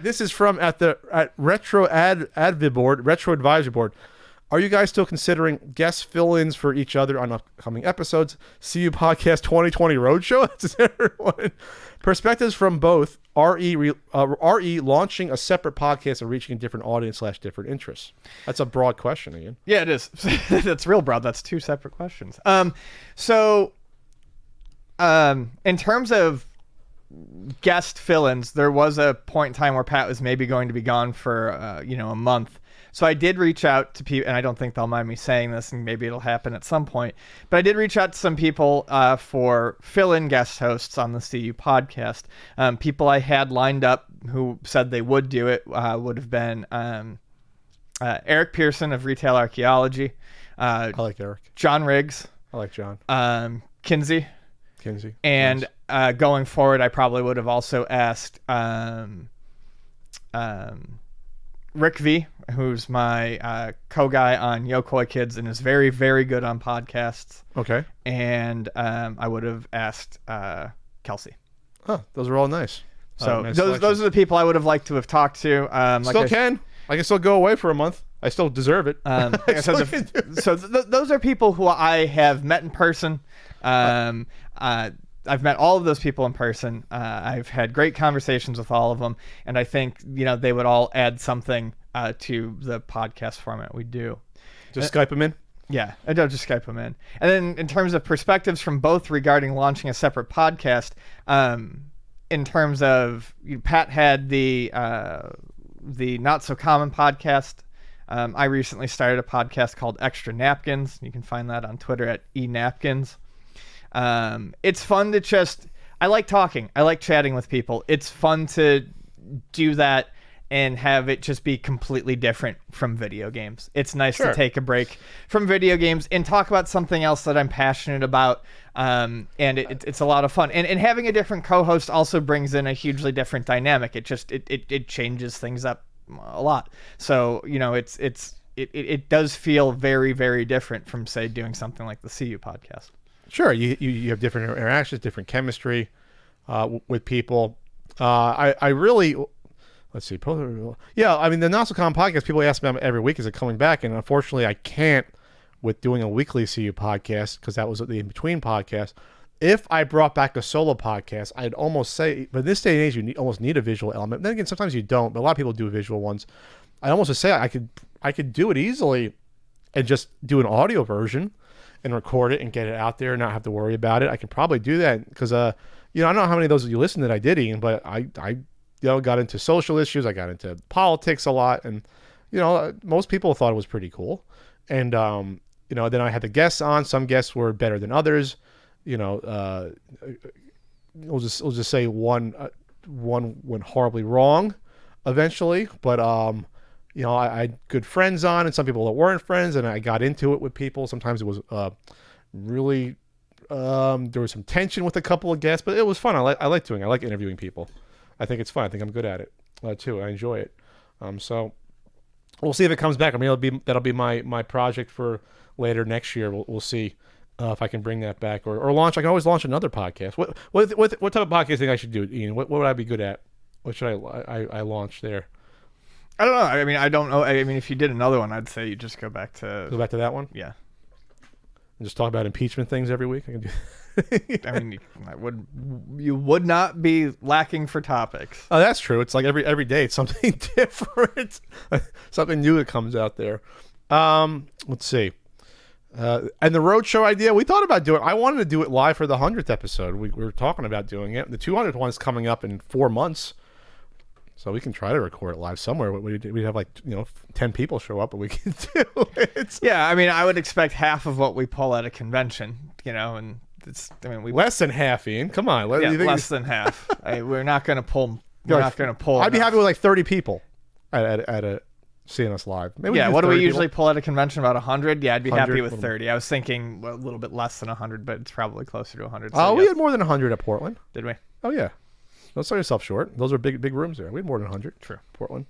This is from at Retro Advisory Board, Retro Advisory Board. Are you guys still considering guest fill-ins for each other on upcoming episodes? See You Podcast 2020 Roadshow? That's everyone. Perspectives from both. RE launching a separate podcast and reaching a different audience / different interests. That's a broad question, Ian. Yeah, it is. That's real broad. That's two separate questions. In terms of guest fill-ins, there was a point in time where Pat was maybe going to be gone for a month. So I did reach out to people, and I don't think they'll mind me saying this, and maybe it'll happen at some point, but I did reach out to some people for fill-in guest hosts on the CU podcast. People I had lined up who said they would do it would have been Eric Pearson of Retail Archaeology. I like Eric. John Riggs. I like John. Kinsey. And nice. Going forward, I probably would have also asked Rick V, who's my co-guy on Yokoi Kids and is very, very good on podcasts. Okay. And I would have asked Kelsey. Huh, those are all nice. So those are the people I would have liked to have talked to. I can still go away for a month. I still deserve it. Those are people who I have met in person. I've met all of those people in person. I've had great conversations with all of them, and I think they would all add something to the podcast format we do. Just Skype them in? Yeah, I don't just Skype them in. And then in terms of perspectives from both regarding launching a separate podcast, in terms of Pat had the Not So Common podcast. I recently started a podcast called Extra Napkins. You can find that on Twitter at eNapkins. It's fun to I like talking. I like chatting with people. It's fun to do that and have it just be completely different from video games. It's nice to take a break from video games and talk about something else that I'm passionate about. And it's a lot of fun. And having a different co-host also brings in a hugely different dynamic. It changes things up a lot. So, it does feel very, very different from, say, doing something like the CU podcast. Sure, you have different interactions, different chemistry with people. I really, let's see. Yeah, I mean, the Not So Common podcast, people ask me every week, is it coming back? And unfortunately, I can't with doing a weekly CU podcast because that was the in-between podcast. If I brought back a solo podcast, I'd almost say, but in this day and age, you almost need a visual element. Then again, sometimes you don't, but a lot of people do visual ones. I'd almost say I could do it easily and just do an audio version and record it and get it out there and not have to worry about it. I can probably do that because, I don't know how many of those you listened that I did, Ian, but I got into social issues. I got into politics a lot. And, most people thought it was pretty cool. And, then I had the guests on. Some guests were better than others. We'll just say one went horribly wrong eventually. But, I had good friends on and some people that weren't friends, and I got into it with people. Sometimes it was really there was some tension with a couple of guests, but it was fun. I like doing it. I like interviewing people. I think it's fun. I think I'm good at it too. I enjoy it. So we'll see if it comes back. I mean, that'll be my project for later next year. We'll see if I can bring that back or launch. I can always launch another podcast. What type of podcast do you think I should do, Ian? What would I be good at? What should I launch there? I don't know. I mean, I don't know. I mean, if you did another one, I'd say you just go back to that one. Yeah, and just talk about impeachment things every week. I can do. I mean, you would not be lacking for topics. Oh, that's true. It's like every day it's something different, something new that comes out there. Let's see. And the roadshow idea, we thought about doing. I wanted to do it live for the 100th episode. We were talking about doing it. The 200th one is coming up in 4 months. So we can try to record it live somewhere. We have 10 people show up, but we can do it. Yeah, I mean, I would expect half of what we pull at a convention, and it's. I mean, less than half, Ian. Come on, less than half. We're not going to pull. We're not going to pull. I'd be happy with 30 people at a seeing us live. Maybe what do we usually pull at a convention? About 100? Yeah, I'd be happy with 30. I was thinking a little bit less than 100, but it's probably closer to 100. So we had more than 100 at Portland. Did we? Oh yeah. Don't sell yourself short. Those are big rooms there. We had more than 100. True. Portland.